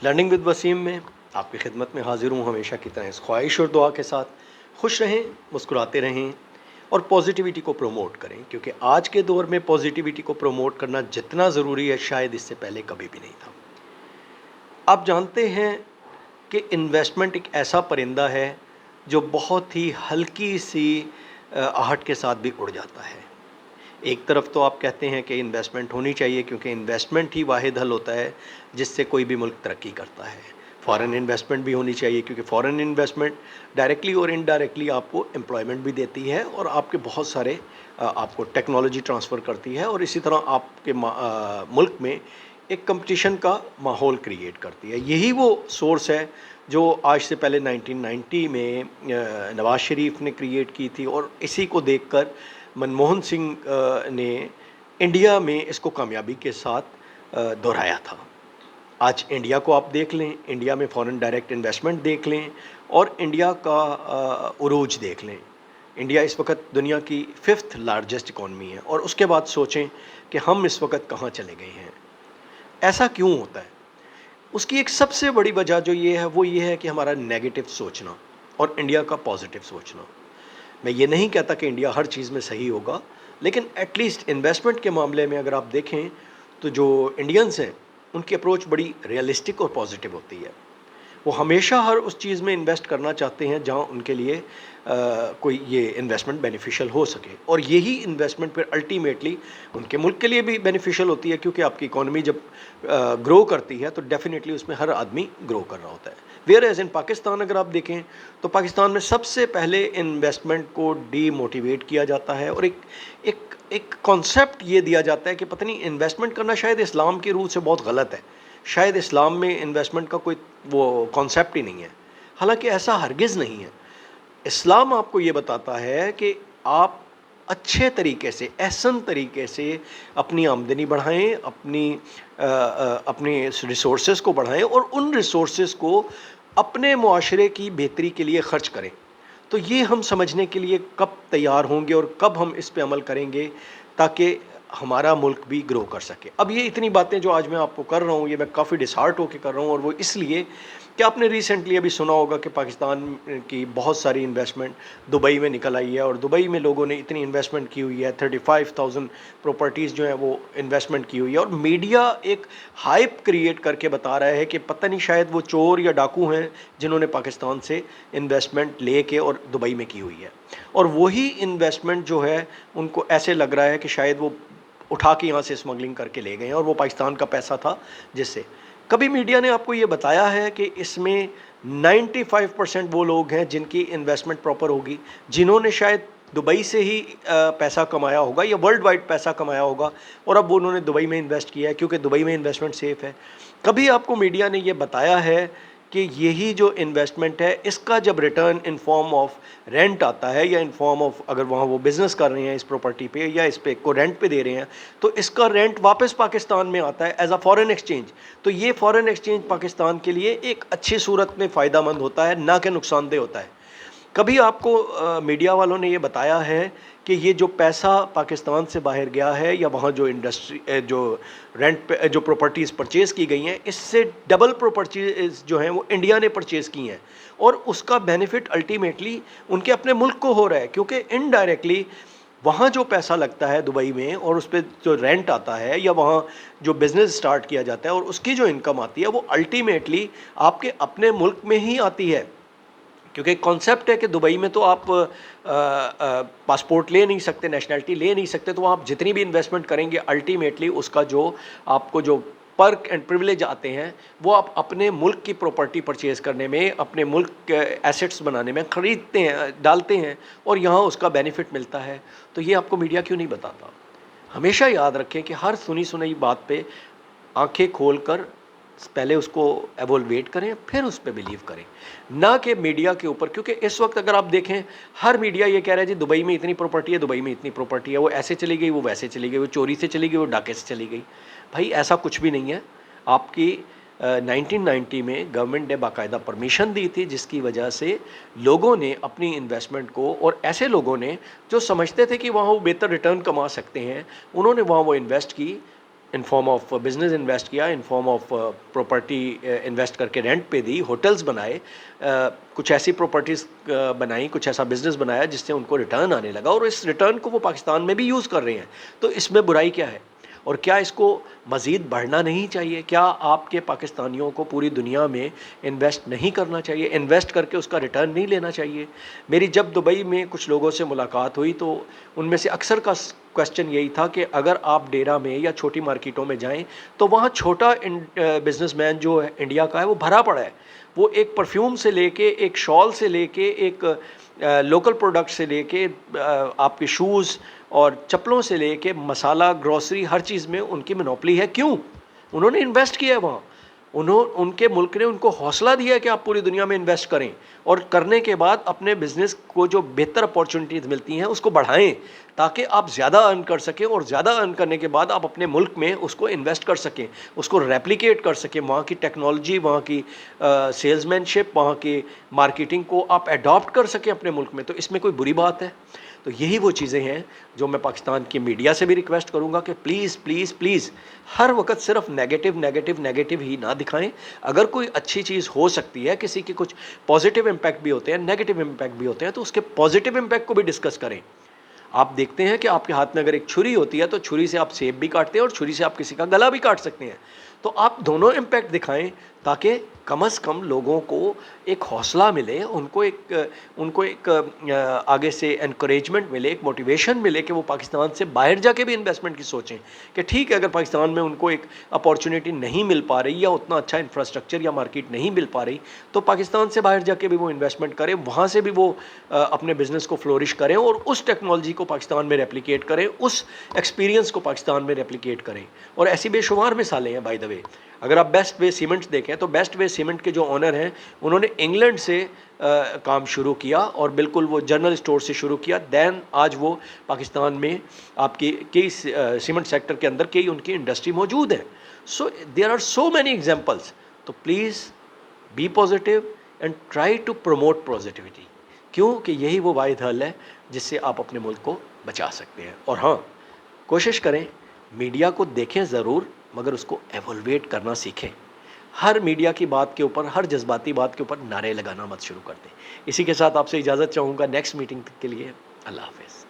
Learning with Wasim में आपकी खिदमत में हाजिर हूँ हमेशा की तरह इस ख्वाहिश और दुआ के साथ। खुश रहें, मुस्कुराते रहें और पॉजिटिविटी को प्रमोट करें, क्योंकि आज के दौर में पॉजिटिविटी को प्रमोट करना जितना ज़रूरी है शायद इससे पहले कभी भी नहीं था। आप जानते हैं कि इन्वेस्टमेंट एक ऐसा परिंदा है जो बहुत ही हल्की सी आहट के साथ भी उड़ जाता है। एक तरफ तो आप कहते हैं कि इन्वेस्टमेंट होनी चाहिए, क्योंकि इन्वेस्टमेंट ही वाहिद हल होता है जिससे कोई भी मुल्क तरक्की करता है। फॉरेन इन्वेस्टमेंट भी होनी चाहिए, क्योंकि फॉरेन इन्वेस्टमेंट डायरेक्टली और इनडायरेक्टली आपको एम्प्लॉयमेंट भी देती है और आपके बहुत सारे आपको टेक्नोलॉजी ट्रांसफ़र करती है, और इसी तरह आपके मुल्क में एक कंपटीशन का माहौल क्रिएट करती है। यही वो सोर्स है जो आज से पहले 1990 में नवाज़ शरीफ ने क्रिएट की थी, और इसी को देखकर मनमोहन सिंह ने इंडिया में इसको कामयाबी के साथ दोहराया था। आज इंडिया को आप देख लें, इंडिया में फॉरेन डायरेक्ट इन्वेस्टमेंट देख लें और इंडिया का उरूज देख लें। इंडिया इस वक्त दुनिया की 5th लार्जेस्ट इकॉनमी है, और उसके बाद सोचें कि हम इस वक्त कहाँ चले गए हैं। ऐसा क्यों होता है? उसकी एक सबसे बड़ी वजह जो ये है वो ये है कि हमारा नेगेटिव सोचना और इंडिया का पॉजिटिव सोचना। मैं ये नहीं कहता कि इंडिया हर चीज़ में सही होगा, लेकिन एटलीस्ट इन्वेस्टमेंट के मामले में अगर आप देखें तो जो इंडियंस हैं उनकी अप्रोच बड़ी रियलिस्टिक और पॉजिटिव होती है। वो हमेशा हर उस चीज़ में इन्वेस्ट करना चाहते हैं जहाँ उनके लिए कोई ये इन्वेस्टमेंट बेनिफिशियल हो सके, और यही इन्वेस्टमेंट फिर अल्टीमेटली उनके मुल्क के लिए भी बेनिफिशियल होती है, क्योंकि आपकी इकोनॉमी जब ग्रो करती है तो डेफिनेटली उसमें हर आदमी ग्रो कर रहा होता है। वेयर एज इन पाकिस्तान अगर आप देखें तो पाकिस्तान में सबसे पहले इन्वेस्टमेंट को डीमोटिवेट किया जाता है, और एक एक कॉन्सेप्ट ये दिया जाता है कि पता नहीं इन्वेस्टमेंट करना शायद इस्लाम की रूह से बहुत गलत है, शायद इस्लाम में इन्वेस्टमेंट का कोई वो कॉन्सेप्ट ही नहीं है। हालांकि ऐसा हरगिज़ नहीं है। इस्लाम आपको ये बताता है कि आप अच्छे तरीके से, एहसन तरीके से अपनी आमदनी बढ़ाएं, अपनी रिसोर्सेज को बढ़ाएं और उन रिसोर्सेज को अपने मुआशरे की बेहतरी के लिए ख़र्च करें। तो ये हम समझने के लिए कब तैयार होंगे और कब हम इस पे अमल करेंगे ताकि हमारा मुल्क भी ग्रो कर सके। अब ये इतनी बातें जो आज मैं आपको कर रहा हूँ, ये मैं काफ़ी डिसहार्ट होकर कर रहा हूँ, और वो इसलिए कि आपने रिसेंटली अभी सुना होगा कि पाकिस्तान की बहुत सारी इन्वेस्टमेंट दुबई में निकल आई है, और दुबई में लोगों ने इतनी इन्वेस्टमेंट की हुई है, 35,000 प्रॉपर्टीज़ जो हैं वो इन्वेस्टमेंट की हुई है, और मीडिया एक हाइप क्रिएट करके बता रहा है कि पता नहीं शायद वो चोर या डाकू हैं जिन्होंने पाकिस्तान से इन्वेस्टमेंट ले के और दुबई में की हुई है। और वही इन्वेस्टमेंट जो है उनको ऐसे लग रहा है कि शायद वो उठा के यहाँ से स्मगलिंग करके ले गए हैं, और वो पाकिस्तान का पैसा था जिससे। कभी मीडिया ने आपको ये बताया है कि इसमें 95% वो लोग हैं जिनकी इन्वेस्टमेंट प्रॉपर होगी, जिन्होंने शायद दुबई से ही पैसा कमाया होगा या वर्ल्ड वाइड पैसा कमाया होगा, और अब उन्होंने दुबई में इन्वेस्ट किया है क्योंकि दुबई में इन्वेस्टमेंट सेफ़ है। कभी आपको मीडिया ने ये बताया है कि यही जो इन्वेस्टमेंट है इसका जब return in form of rent आता है, या इन फॉर्म ऑफ अगर वहाँ वो बिज़नेस कर रहे हैं इस प्रॉपर्टी पे या इस पे को रेंट पे दे रहे हैं, तो इसका रेंट वापस पाकिस्तान में आता है एज अ फॉरेन एक्सचेंज। तो ये फॉरेन एक्सचेंज पाकिस्तान के लिए एक अच्छी सूरत में फ़ायदा मंद होता है, ना कि नुकसानदेह होता है। कभी आपको मीडिया वालों ने ये बताया है कि ये जो पैसा पाकिस्तान से बाहर गया है, या वहाँ जो इंडस्ट्री जो रेंट पे जो प्रॉपर्टीज़ परचेज़ की गई हैं, इससे डबल प्रॉपर्टीज़ जो हैं वो इंडिया ने परचेज़ की हैं, और उसका बेनिफिट अल्टीमेटली उनके अपने मुल्क को हो रहा है, क्योंकि इनडायरेक्टली वहाँ जो पैसा लगता है दुबई में और उस पर जो रेंट आता है, या वहाँ जो बिज़नेस स्टार्ट किया जाता है और उसकी जो इनकम आती है, वो अल्टीमेटली आपके अपने मुल्क में ही आती है। क्योंकि कॉन्सेप्ट है कि दुबई में तो आप पासपोर्ट ले नहीं सकते, नेशनैलिटी ले नहीं सकते, तो आप जितनी भी इन्वेस्टमेंट करेंगे अल्टीमेटली उसका जो आपको जो पर्क एंड प्रिविलेज आते हैं वो आप अपने मुल्क की प्रॉपर्टी परचेज़ करने में, अपने मुल्क के एसेट्स बनाने में ख़रीदते हैं, डालते हैं, और यहाँ उसका बेनिफिट मिलता है। तो ये आपको मीडिया क्यों नहीं बताता? हमेशा याद रखें कि हर सुनी सुनाई बात पे आंखें खोल कर पहले उसको एवोलवेट करें, फिर उस पर बिलीव करें, ना कि मीडिया के ऊपर। क्योंकि इस वक्त अगर आप देखें हर मीडिया ये कह रहा है जी दुबई में इतनी प्रॉपर्टी है, दुबई में इतनी प्रॉपर्टी है, वो ऐसे चली गई, वो वैसे चली गई, वो चोरी से चली गई, वो डाके से चली गई। भाई ऐसा कुछ भी नहीं है। आपकी 1990 में गवर्नमेंट ने बाकायदा परमिशन दी थी, जिसकी वजह से लोगों ने अपनी इन्वेस्टमेंट को, और ऐसे लोगों ने जो समझते थे कि वहाँ वो बेहतर रिटर्न कमा सकते हैं, उन्होंने वहाँ वो इन्वेस्ट की, in form of business invest किया, in form of property invest करके रेंट पे दी, होटल्स बनाए, कुछ ऐसी प्रॉपर्टीज़ बनाई, कुछ ऐसा बिजनेस बनाया जिससे उनको रिटर्न आने लगा, और इस रिटर्न को वो पाकिस्तान में भी यूज़ कर रहे हैं। तो इसमें बुराई क्या है? और क्या इसको मज़ीद बढ़ना नहीं चाहिए? क्या आपके पाकिस्तानियों को पूरी दुनिया में इन्वेस्ट नहीं करना चाहिए? इन्वेस्ट करके उसका रिटर्न नहीं लेना चाहिए? मेरी जब दुबई में कुछ लोगों से मुलाकात हुई तो उनमें से अक्सर का क्वेश्चन यही था कि अगर आप डेरा में या छोटी मार्केटों में जाएं तो वहाँ छोटा बिजनेसमैन जो है इंडिया का है वो भरा पड़ा है। वो एक परफ्यूम से लेके, एक शॉल से लेके, एक लोकल प्रोडक्ट से लेके, आपके शूज़ और चप्पलों से लेके मसाला, ग्रॉसरी, हर चीज़ में उनकी मोनोपोली है। क्यों? उन्होंने इन्वेस्ट किया है वहाँ। उनके मुल्क ने उनको हौसला दिया है कि आप पूरी दुनिया में इन्वेस्ट करें, और करने के बाद अपने बिजनेस को जो बेहतर अपॉर्चुनिटीज़ मिलती हैं उसको बढ़ाएं, ताकि आप ज़्यादा अर्न कर सकें, और ज़्यादा अर्न करने के बाद आप अपने मुल्क में उसको इन्वेस्ट कर सकें, उसको रेप्लिकेट कर सकें। वहाँ की टेक्नोलॉजी, वहाँ की सेल्समैनशिप, वहाँ की मार्केटिंग को आप अडॉप्ट कर सकें अपने मुल्क में। तो इसमें कोई बुरी बात है? तो यही वो चीज़ें हैं जो मैं पाकिस्तान की मीडिया से भी रिक्वेस्ट करूंगा कि प्लीज़ प्लीज़ प्लीज़ हर वक्त सिर्फ नेगेटिव नेगेटिव नेगेटिव ही ना दिखाएं। अगर कोई अच्छी चीज़ हो सकती है, किसी के कुछ पॉजिटिव इम्पैक्ट भी होते हैं, नेगेटिव इम्पैक्ट भी होते हैं, तो उसके पॉजिटिव इम्पैक्ट को भी डिस्कस करें। आप देखते हैं कि आपके हाथ में अगर एक छुरी होती है तो छुरी से आप सेब भी काटते हैं और छुरी से आप किसी का गला भी काट सकते हैं। तो आप दोनों इम्पैक्ट दिखाएं, ताकि कम से कम लोगों को एक हौसला मिले, उनको एक आगे से एनकरेजमेंट मिले, एक मोटिवेशन मिले कि वो पाकिस्तान से बाहर जाके भी इन्वेस्टमेंट की सोचें। कि ठीक है, अगर पाकिस्तान में उनको एक अपॉर्चुनिटी नहीं मिल पा रही या उतना अच्छा इंफ्रास्ट्रक्चर या मार्केट नहीं मिल पा रही, तो पाकिस्तान से बाहर जाके भी वो इन्वेस्टमेंट करें, वहाँ से भी वो अपने बिज़नेस को फ्लोरिश करें और उस टेक्नोलॉजी को पाकिस्तान में रेप्लिकेट करें, उस एक्सपीरियंस को पाकिस्तान में रेप्लिकेट करें। और ऐसी बेशुमार मिसालें हैं। बाय द वे, अगर आप बेस्ट वे सीमेंट्स देखें तो बेस्ट वे सीमेंट के जो ऑनर हैं उन्होंने इंग्लैंड से काम शुरू किया, और बिल्कुल वो जनरल स्टोर से शुरू किया। दैन आज वो पाकिस्तान में आपकी कई सीमेंट सेक्टर के अंदर कई उनकी इंडस्ट्री मौजूद है। So there are so many examples. तो please be positive and try to promote positivity, क्योंकि यही वो वाहिद हल है जिससे आप अपने मुल्क को बचा सकते हैं। और हाँ, कोशिश करें, मीडिया को देखें ज़रूर, मगर उसको एवोल्वेट करना सीखें। हर मीडिया की बात के ऊपर, हर जज्बाती बात के ऊपर नारे लगाना मत शुरू कर दें। इसी के साथ आपसे इजाज़त चाहूँगा। नेक्स्ट मीटिंग के लिए अल्लाह हाफ़िज़।